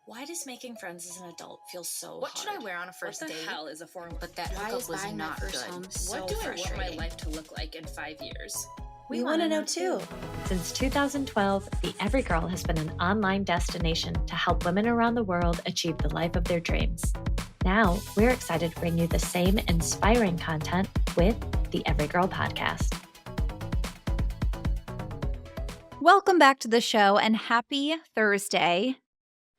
Why does making friends as an adult feel so What hard? should I wear on a first What the date? hell is a foreign? But that Why hookup is was buying my not first good. home So What do I want my frustrating. life to look like in 5 years? We want to know too. Since 2012, The Everygirl has been an online destination to help women around the world achieve the life of their dreams. Now, we're excited to bring you the same inspiring content with the Everygirl podcast. Welcome back to the show and happy Thursday.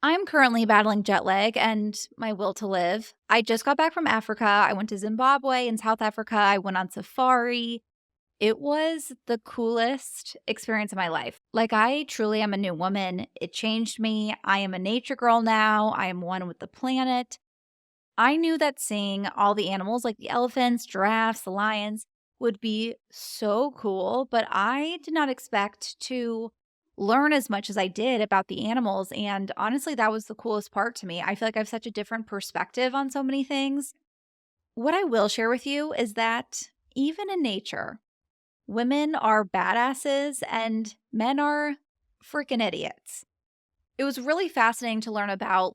I'm currently battling jet lag and my will to live. I just got back from Africa. I went to Zimbabwe and South Africa. I went on safari. It was the coolest experience of my life. Like, I truly am a new woman. It changed me. I am a nature girl now. I am one with the planet. I knew that seeing all the animals like the elephants, giraffes, the lions would be so cool, but I did not expect to learn as much as I did about the animals. And honestly, that was the coolest part to me. I feel like I have such a different perspective on so many things. What I will share with you is that even in nature, women are badasses and men are freaking idiots. It was really fascinating to learn about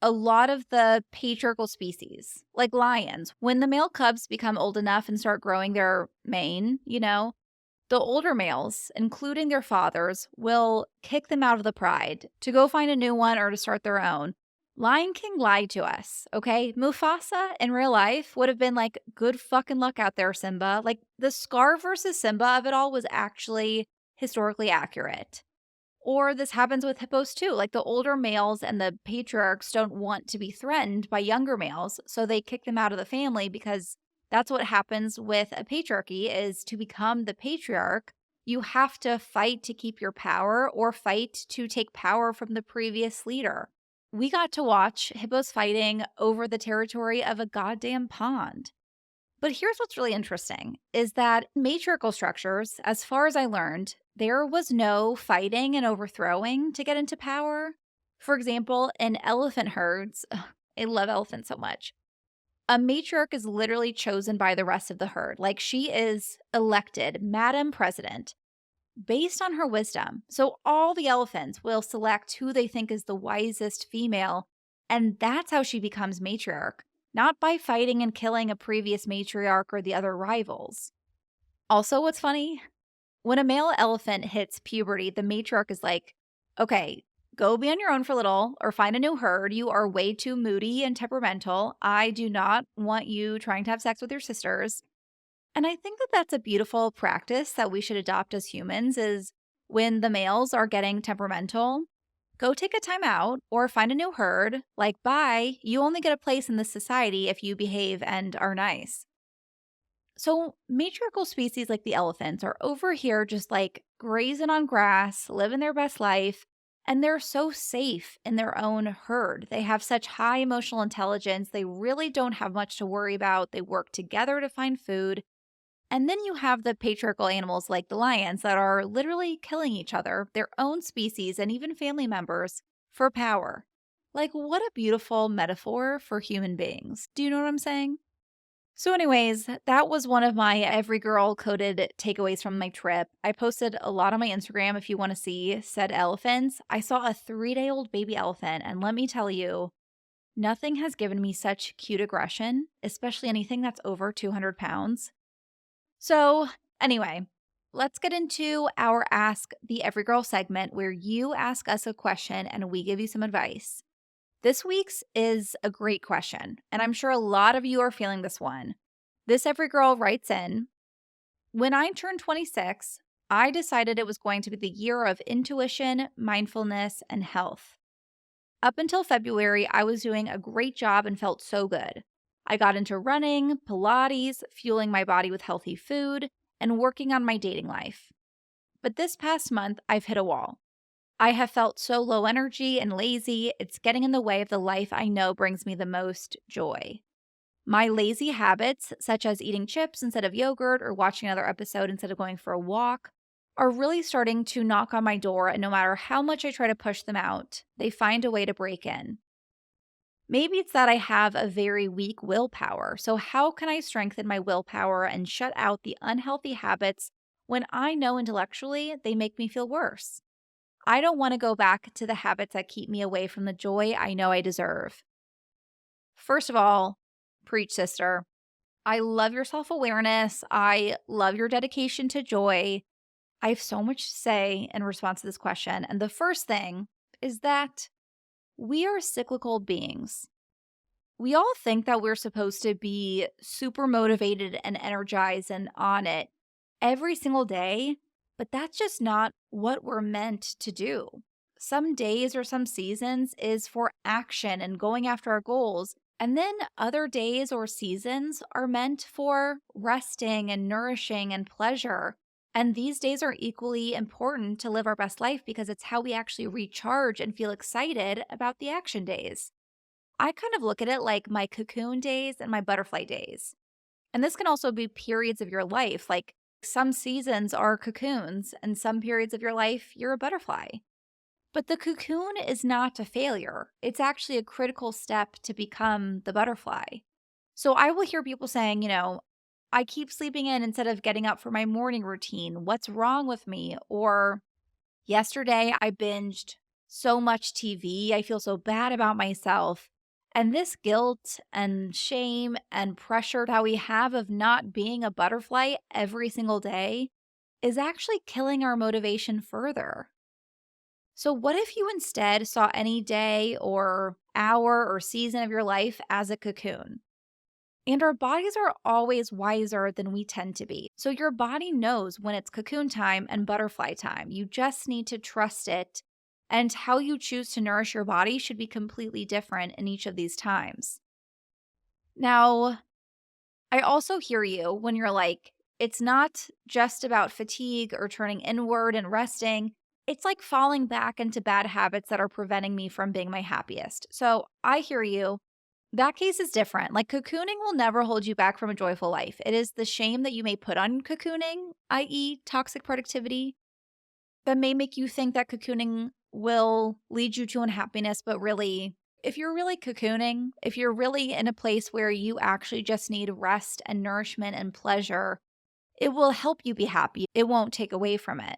a lot of the patriarchal species, like lions. When the male cubs become old enough and start growing their mane, the older males, including their fathers, will kick them out of the pride to go find a new one or to start their own. Lion King lied to us, okay? Mufasa in real life would have been like, good fucking luck out there, Simba. Like, the Scar versus Simba of it all was actually historically accurate. Or this happens with hippos too. Like, the older males and the patriarchs don't want to be threatened by younger males, so they kick them out of the family because that's what happens with a patriarchy. Is to become the patriarch, you have to fight to keep your power or fight to take power from the previous leader. We got to watch hippos fighting over the territory of a goddamn pond. But here's what's really interesting is that matriarchal structures, as far as I learned, there was no fighting and overthrowing to get into power. For example, in elephant herds, I love elephants so much. A matriarch is literally chosen by the rest of the herd. Like, she is elected Madam President based on her wisdom. So all the elephants will select who they think is the wisest female, and that's how she becomes matriarch. Not by fighting and killing a previous matriarch or the other rivals. Also, what's funny? When a male elephant hits puberty, the matriarch is like, okay, go be on your own for a little or find a new herd. You are way too moody and temperamental. I do not want you trying to have sex with your sisters. And I think that that's a beautiful practice that we should adopt as humans is when the males are getting temperamental, go take a time out or find a new herd. Like, bye, you only get a place in this society if you behave and are nice. So, matriarchal species like the elephants are over here just like grazing on grass, living their best life, and they're so safe in their own herd. They have such high emotional intelligence. They really don't have much to worry about. They work together to find food. And then you have the patriarchal animals like the lions that are literally killing each other, their own species, and even family members for power. Like, what a beautiful metaphor for human beings. Do you know what I'm saying? So anyways, that was one of my Everygirl coded takeaways from my trip. I posted a lot on my Instagram if you want to see said elephants. I saw a 3-day-old baby elephant, and let me tell you, nothing has given me such cute aggression, especially anything that's over 200 pounds. So anyway, let's get into our Ask the Everygirl segment where you ask us a question and we give you some advice. This week's is a great question, and I'm sure a lot of you are feeling this one. This Everygirl writes in, when I turned 26, I decided it was going to be the year of intuition, mindfulness, and health. Up until February, I was doing a great job and felt so good. I got into running, Pilates, fueling my body with healthy food, and working on my dating life. But this past month, I've hit a wall. I have felt so low energy and lazy, it's getting in the way of the life I know brings me the most joy. My lazy habits, such as eating chips instead of yogurt or watching another episode instead of going for a walk, are really starting to knock on my door, and no matter how much I try to push them out, they find a way to break in. Maybe it's that I have a very weak willpower, so how can I strengthen my willpower and shut out the unhealthy habits when I know intellectually they make me feel worse? I don't want to go back to the habits that keep me away from the joy I know I deserve. First of all, preach, sister. I love your self-awareness. I love your dedication to joy. I have so much to say in response to this question. And the first thing is that we are cyclical beings. We all think that we're supposed to be super motivated and energized and on it every single day, but that's just not what we're meant to do. Some days or some seasons is for action and going after our goals. And then other days or seasons are meant for resting and nourishing and pleasure. And these days are equally important to live our best life because it's how we actually recharge and feel excited about the action days. I kind of look at it like my cocoon days and my butterfly days. And this can also be periods of your life. Like some seasons are cocoons, and some periods of your life, you're a butterfly. But the cocoon is not a failure. It's actually a critical step to become the butterfly. So I will hear people saying, I keep sleeping in instead of getting up for my morning routine. What's wrong with me? Or yesterday I binged so much TV. I feel so bad about myself. And this guilt and shame and pressure that we have of not being a butterfly every single day is actually killing our motivation further. So what if you instead saw any day or hour or season of your life as a cocoon? And our bodies are always wiser than we tend to be. So your body knows when it's cocoon time and butterfly time. You just need to trust it. And how you choose to nourish your body should be completely different in each of these times. Now, I also hear you when you're like, it's not just about fatigue or turning inward and resting. It's like falling back into bad habits that are preventing me from being my happiest. So I hear you. That case is different. Like cocooning will never hold you back from a joyful life. It is the shame that you may put on cocooning, i.e. toxic productivity, that may make you think that cocooning will lead you to unhappiness. But really, if you're really cocooning, if you're really in a place where you actually just need rest and nourishment and pleasure, it will help you be happy. It won't take away from it.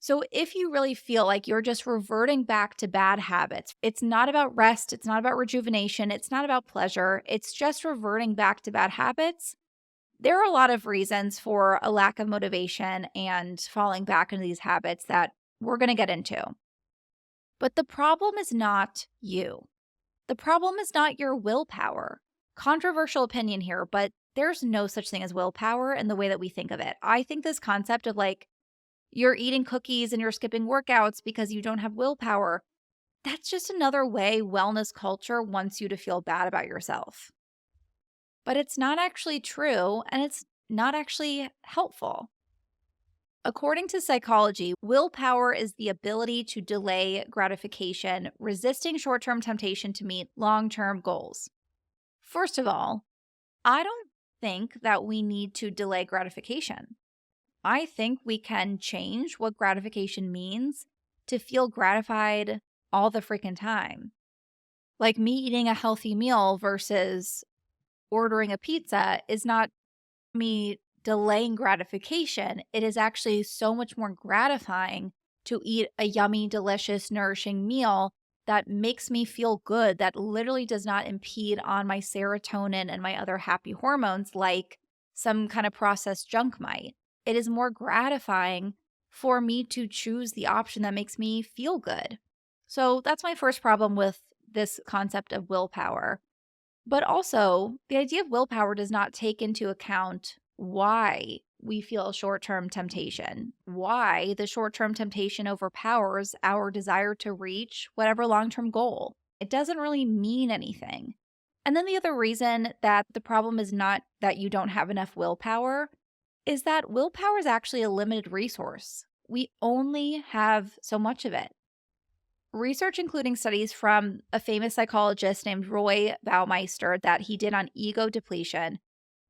So if you really feel like you're just reverting back to bad habits, it's not about rest, it's not about rejuvenation, it's not about pleasure, it's just reverting back to bad habits, there are a lot of reasons for a lack of motivation and falling back into these habits that we're going to get into. But the problem is not you. The problem is not your willpower. Controversial opinion here, but there's no such thing as willpower in the way that we think of it. I think this concept of like, you're eating cookies and you're skipping workouts because you don't have willpower, that's just another way wellness culture wants you to feel bad about yourself. But it's not actually true, and it's not actually helpful. According to psychology, willpower is the ability to delay gratification, resisting short-term temptation to meet long-term goals. First of all, I don't think that we need to delay gratification. I think we can change what gratification means to feel gratified all the freaking time. Like me eating a healthy meal versus ordering a pizza is not me delaying gratification. It is actually so much more gratifying to eat a yummy, delicious, nourishing meal that makes me feel good, that literally does not impede on my serotonin and my other happy hormones like some kind of processed junk might. It is more gratifying for me to choose the option that makes me feel good. So that's my first problem with this concept of willpower. But also, the idea of willpower does not take into account why we feel short-term temptation, why the short-term temptation overpowers our desire to reach whatever long-term goal. It doesn't really mean anything. And then the other reason that the problem is not that you don't have enough willpower is that willpower is actually a limited resource. We only have so much of it. Research, including studies from a famous psychologist named Roy Baumeister that he did on ego depletion,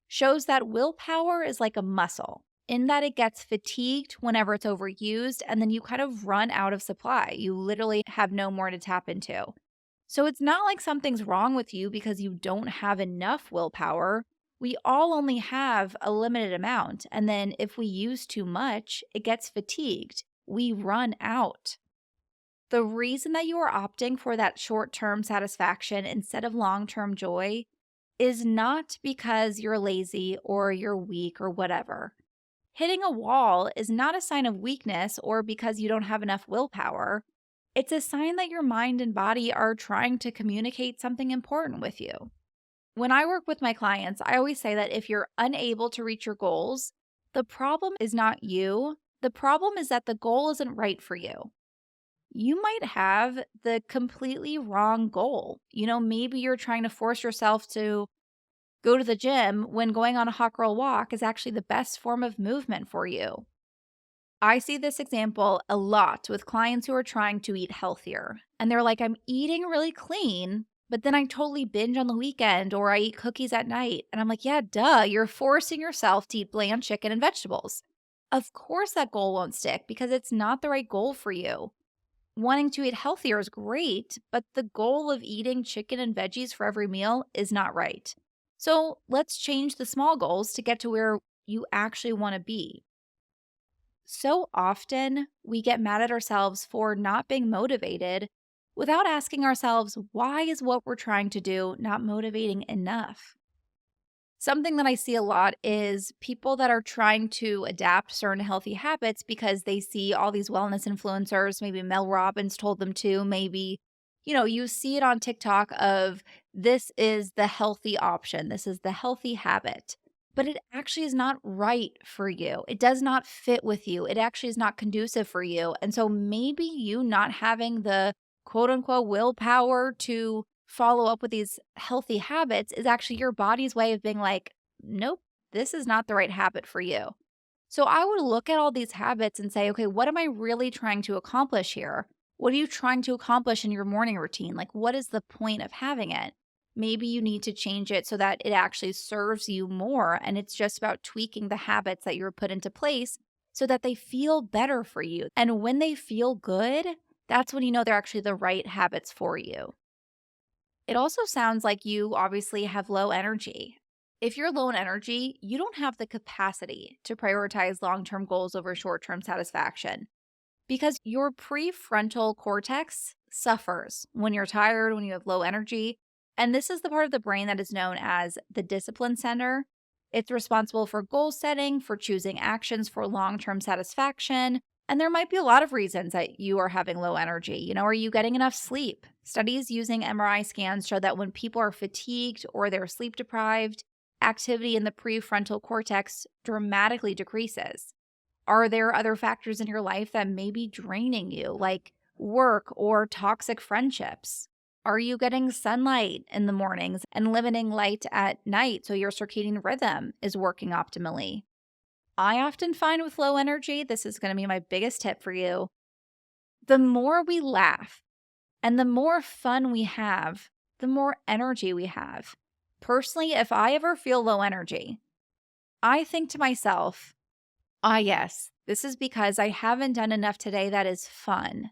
shows that willpower is like a muscle in that it gets fatigued whenever it's overused, and then you kind of run out of supply. You literally have no more to tap into. So it's not like something's wrong with you because you don't have enough willpower. We all only have a limited amount, and then if we use too much, it gets fatigued. We run out. The reason that you are opting for that short-term satisfaction instead of long-term joy is not because you're lazy or you're weak or whatever. Hitting a wall is not a sign of weakness or because you don't have enough willpower. It's a sign that your mind and body are trying to communicate something important with you. When I work with my clients, I always say that if you're unable to reach your goals, the problem is not you. The problem is that the goal isn't right for you. You might have the completely wrong goal. Maybe you're trying to force yourself to go to the gym when going on a hot girl walk is actually the best form of movement for you. I see this example a lot with clients who are trying to eat healthier. And they're like, I'm eating really clean, but then I totally binge on the weekend or I eat cookies at night. And I'm like, yeah, duh, you're forcing yourself to eat bland chicken and vegetables. Of course that goal won't stick because it's not the right goal for you. Wanting to eat healthier is great, but the goal of eating chicken and veggies for every meal is not right. So let's change the small goals to get to where you actually want to be. So often we get mad at ourselves for not being motivated without asking ourselves, why is what we're trying to do not motivating enough? Something that I see a lot is people that are trying to adapt certain healthy habits because they see all these wellness influencers. Maybe Mel Robbins told them to. Maybe, you see it on TikTok of this is the healthy option. This is the healthy habit. But it actually is not right for you. It does not fit with you. It actually is not conducive for you. And so maybe you not having the quote unquote willpower to follow up with these healthy habits is actually your body's way of being like, nope, this is not the right habit for you. So I would look at all these habits and say, okay, what am I really trying to accomplish here? What are you trying to accomplish in your morning routine? Like, what is the point of having it? Maybe you need to change it so that it actually serves you more. And it's just about tweaking the habits that you're put into place so that they feel better for you. And when they feel good, that's when you know they're actually the right habits for you. It also sounds like you obviously have low energy. If you're low in energy, you don't have the capacity to prioritize long-term goals over short-term satisfaction because your prefrontal cortex suffers when you're tired, when you have low energy. And this is the part of the brain that is known as the discipline center. It's responsible for goal setting, for choosing actions for long-term satisfaction. And there might be a lot of reasons that you are having low energy. Are you getting enough sleep? Studies using MRI scans show that when people are fatigued or they're sleep deprived, activity in the prefrontal cortex dramatically decreases. Are there other factors in your life that may be draining you, like work or toxic friendships? Are you getting sunlight in the mornings and limiting light at night so your circadian rhythm is working optimally? I often find with low energy, this is going to be my biggest tip for you, the more we laugh and the more fun we have, the more energy we have. Personally, if I ever feel low energy, I think to myself, yes, this is because I haven't done enough today that is fun.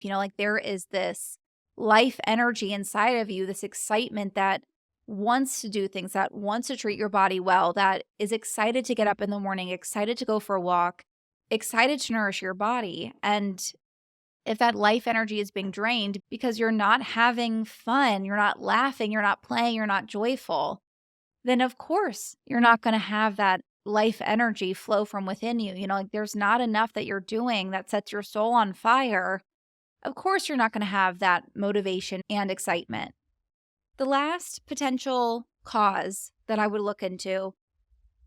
Like there is this life energy inside of you, this excitement that wants to do things, that wants to treat your body well, that is excited to get up in the morning, excited to go for a walk, excited to nourish your body. And if that life energy is being drained because you're not having fun, you're not laughing, you're not playing, you're not joyful, then of course you're not going to have that life energy flow from within you. Like there's not enough that you're doing that sets your soul on fire. Of course you're not going to have that motivation and excitement. The last potential cause that I would look into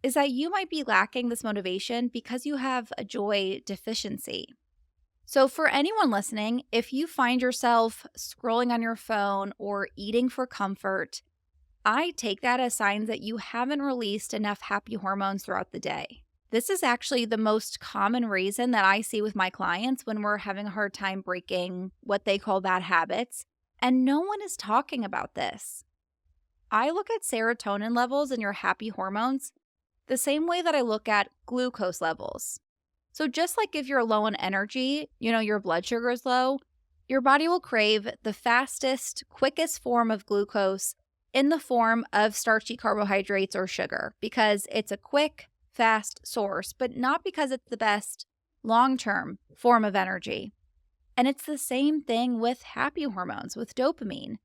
is that you might be lacking this motivation because you have a joy deficiency. So for anyone listening, if you find yourself scrolling on your phone or eating for comfort, I take that as signs that you haven't released enough happy hormones throughout the day. This is actually the most common reason that I see with my clients when we're having a hard time breaking what they call bad habits. And no one is talking about this. I look at serotonin levels in your happy hormones the same way that I look at glucose levels. So just like if you're low on energy, your blood sugar is low, your body will crave the fastest, quickest form of glucose in the form of starchy carbohydrates or sugar because it's a quick, fast source, but not because it's the best long-term form of energy. And it's the same thing with happy hormones, with dopamine.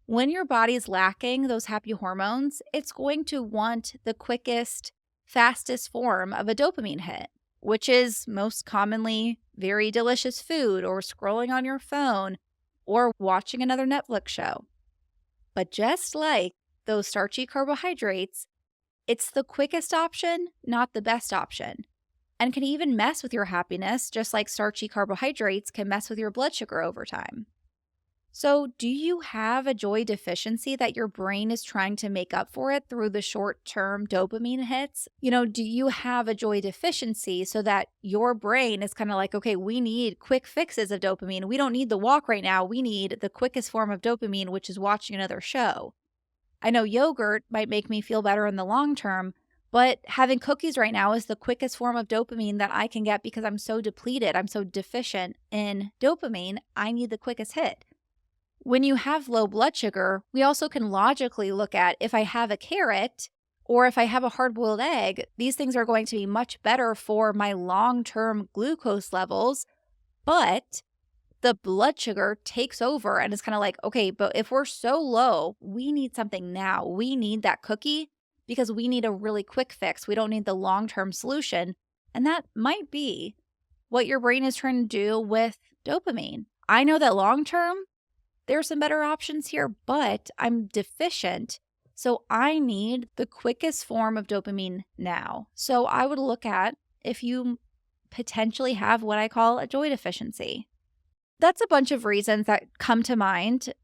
When your body's lacking those happy hormones, it's going to want the quickest, fastest form of a dopamine hit, which is most commonly very delicious food or scrolling on your phone or watching another Netflix show. But just like those starchy carbohydrates, it's the quickest option, not the best option, and can even mess with your happiness, just like starchy carbohydrates can mess with your blood sugar over time. So, do you have a joy deficiency that your brain is trying to make up for it through the short-term dopamine hits? Do you have a joy deficiency so that your brain is kind of like, okay, we need quick fixes of dopamine. We don't need the walk right now. We need the quickest form of dopamine, which is watching another show. I know yogurt might make me feel better in the long term, but having cookies right now is the quickest form of dopamine that I can get because I'm so depleted. I'm so deficient in dopamine. I need the quickest hit. When you have low blood sugar, we also can logically look at if I have a carrot or if I have a hard-boiled egg, these things are going to be much better for my long-term glucose levels, but the blood sugar takes over and it's kind of like, okay, but if we're so low, we need something now. We need that cookie because we need a really quick fix. We don't need the long-term solution. And that might be what your brain is trying to do with dopamine. I know that long-term, there's some better options here, but I'm deficient. So I need the quickest form of dopamine now. So I would look at if you potentially have what I call a joy deficiency. That's a bunch of reasons that come to mind.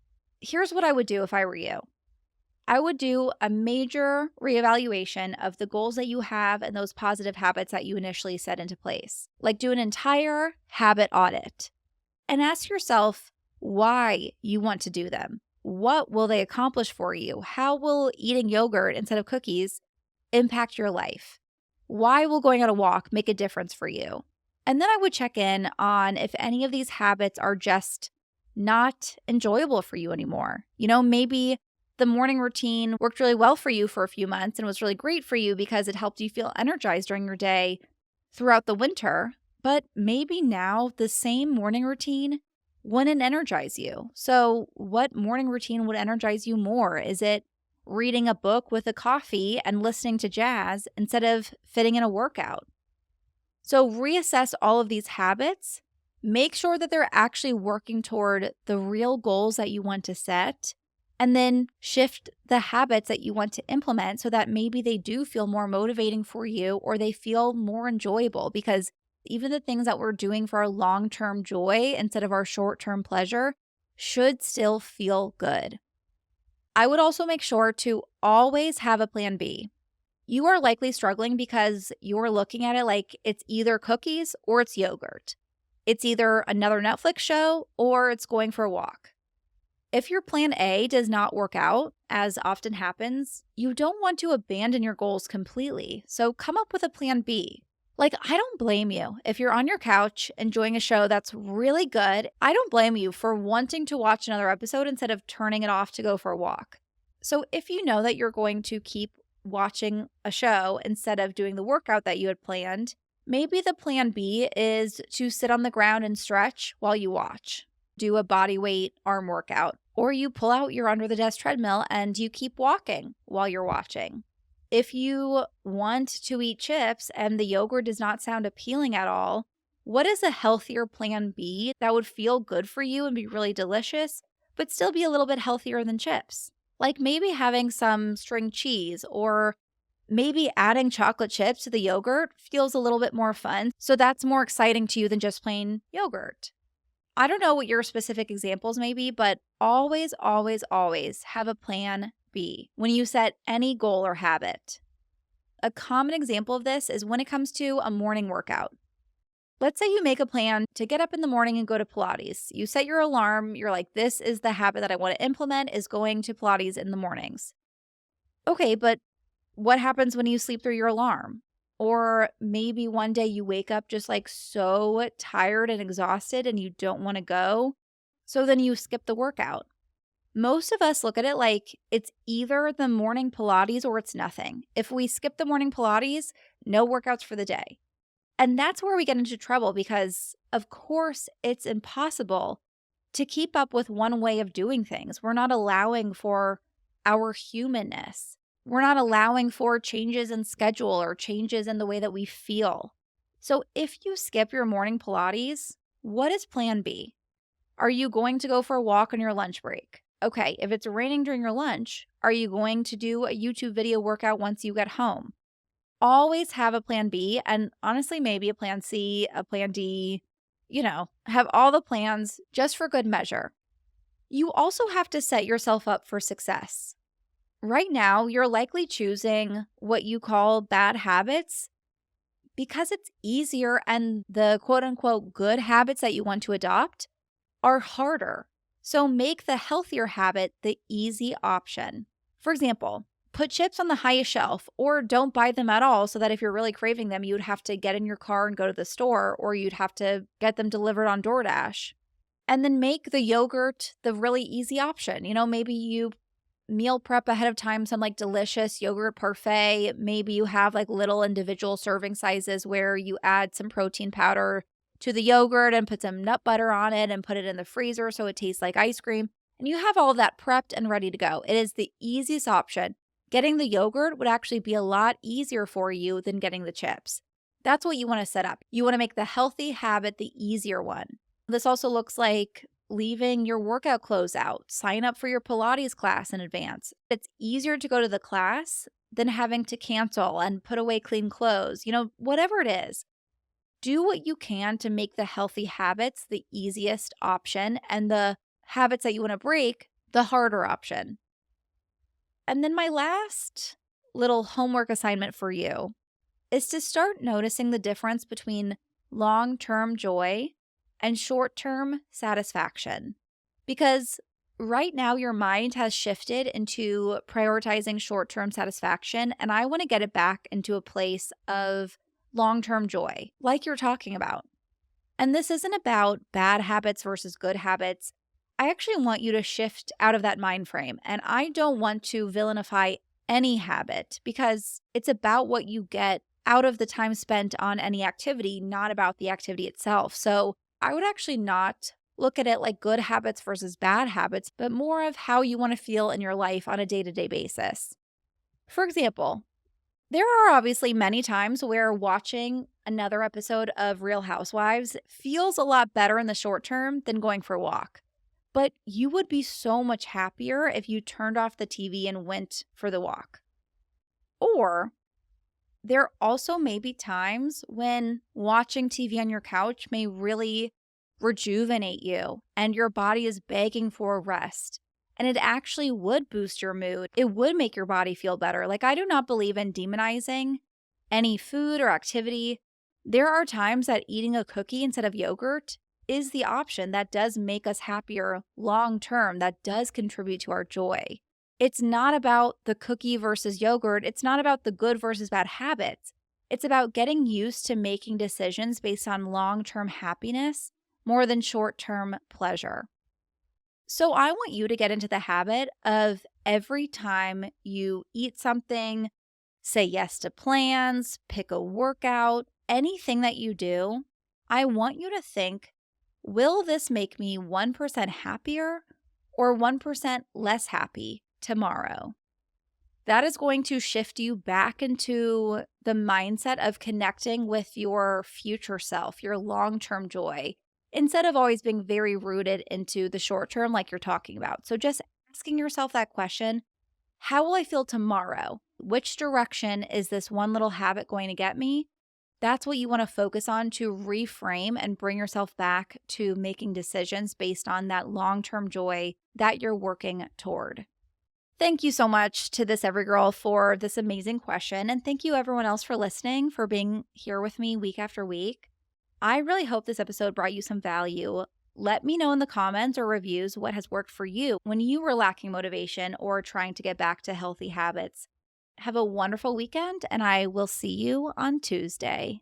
Here's what I would do if I were you. I would do a major reevaluation of the goals that you have and those positive habits that you initially set into place. Like do an entire habit audit and ask yourself why you want to do them. What will they accomplish for you? How will eating yogurt instead of cookies impact your life? Why will going on a walk make a difference for you? And then I would check in on if any of these habits are just not enjoyable for you anymore. Maybe the morning routine worked really well for you for a few months and was really great for you because it helped you feel energized during your day throughout the winter. But maybe now the same morning routine wouldn't energize you. So what morning routine would energize you more? Is it reading a book with a coffee and listening to jazz instead of fitting in a workout? So reassess all of these habits. Make sure that they're actually working toward the real goals that you want to set, and then shift the habits that you want to implement so that maybe they do feel more motivating for you or they feel more enjoyable, because even the things that we're doing for our long-term joy instead of our short-term pleasure should still feel good. I would also make sure to always have a plan B. You are likely struggling because you're looking at it like it's either cookies or it's yogurt. It's either another Netflix show or it's going for a walk. If your plan A does not work out, as often happens, you don't want to abandon your goals completely. So come up with a plan B. Like, I don't blame you if you're on your couch enjoying a show that's really good. I don't blame you for wanting to watch another episode instead of turning it off to go for a walk. So if you know that you're going to keep watching a show instead of doing the workout that you had planned, maybe the plan B is to sit on the ground and stretch while you watch. Do a body weight arm workout, or you pull out your under the desk treadmill and you keep walking while you're watching. If you want to eat chips and the yogurt does not sound appealing at all, what is a healthier plan B that would feel good for you and be really delicious, but still be a little bit healthier than chips? Like maybe having some string cheese, or maybe adding chocolate chips to the yogurt feels a little bit more fun. So that's more exciting to you than just plain yogurt. I don't know what your specific examples may be, but always, always, always have a plan B when you set any goal or habit. A common example of this is when it comes to a morning workout. Let's say you make a plan to get up in the morning and go to Pilates. You set your alarm. You're like, this is the habit that I want to implement, is going to Pilates in the mornings. Okay, but what happens when you sleep through your alarm? Or maybe one day you wake up just like so tired and exhausted and you don't want to go. So then you skip the workout. Most of us look at it like it's either the morning Pilates or it's nothing. If we skip the morning Pilates, no workouts for the day. And that's where we get into trouble because, of course, it's impossible to keep up with one way of doing things. We're not allowing for our humanness. We're not allowing for changes in schedule or changes in the way that we feel. So if you skip your morning Pilates, what is plan B? Are you going to go for a walk on your lunch break? Okay, if it's raining during your lunch, are you going to do a YouTube video workout once you get home? Always have a plan B, and honestly, maybe a plan C, a plan D, have all the plans just for good measure. You also have to set yourself up for success. Right now, you're likely choosing what you call bad habits because it's easier, and the quote unquote good habits that you want to adopt are harder. So make the healthier habit the easy option. For example, put chips on the highest shelf or don't buy them at all so that if you're really craving them, you'd have to get in your car and go to the store, or you'd have to get them delivered on DoorDash. And then make the yogurt the really easy option. Maybe you meal prep ahead of time some like delicious yogurt parfait. Maybe you have like little individual serving sizes where you add some protein powder to the yogurt and put some nut butter on it and put it in the freezer so it tastes like ice cream. And you have all of that prepped and ready to go. It is the easiest option. Getting the yogurt would actually be a lot easier for you than getting the chips. That's what you want to set up. You want to make the healthy habit the easier one. This also looks like leaving your workout clothes out. Sign up for your Pilates class in advance. It's easier to go to the class than having to cancel and put away clean clothes. Whatever it is, do what you can to make the healthy habits the easiest option and the habits that you want to break the harder option. And then my last little homework assignment for you is to start noticing the difference between long-term joy and short-term satisfaction. Because right now your mind has shifted into prioritizing short-term satisfaction, and I want to get it back into a place of long-term joy, like you're talking about. And this isn't about bad habits versus good habits. I actually want you to shift out of that mind frame, and I don't want to villainify any habit because it's about what you get out of the time spent on any activity, not about the activity itself. So I would actually not look at it like good habits versus bad habits, but more of how you want to feel in your life on a day-to-day basis. For example, there are obviously many times where watching another episode of Real Housewives feels a lot better in the short term than going for a walk. But you would be so much happier if you turned off the TV and went for the walk. Or there also may be times when watching TV on your couch may really rejuvenate you and your body is begging for a rest. And it actually would boost your mood. It would make your body feel better. Like, I do not believe in demonizing any food or activity. There are times that eating a cookie instead of yogurt is the option that does make us happier long term, that does contribute to our joy. It's not about the cookie versus yogurt. It's not about the good versus bad habits. It's about getting used to making decisions based on long-term happiness more than short-term pleasure. So I want you to get into the habit of every time you eat something, say yes to plans, pick a workout, anything that you do, I want you to think, will this make me 1% happier or 1% less happy tomorrow? That is going to shift you back into the mindset of connecting with your future self, your long-term joy, instead of always being very rooted into the short term like you're talking about. So just asking yourself that question, how will I feel tomorrow? Which direction is this one little habit going to get me? That's what you want to focus on to reframe and bring yourself back to making decisions based on that long-term joy that you're working toward. Thank you so much to This Everygirl for this amazing question. And thank you everyone else for listening, for being here with me week after week. I really hope this episode brought you some value. Let me know in the comments or reviews what has worked for you when you were lacking motivation or trying to get back to healthy habits. Have a wonderful weekend, and I will see you on Tuesday.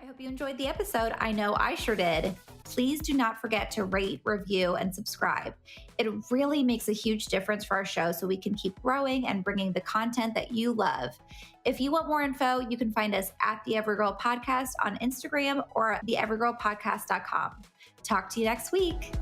I hope you enjoyed the episode. I know I sure did. please do not forget to rate, review, and subscribe. It really makes a huge difference for our show so we can keep growing and bringing the content that you love. If you want more info, you can find us at The Everygirl Podcast on Instagram or theeverygirlpodcast.com. Talk to you next week.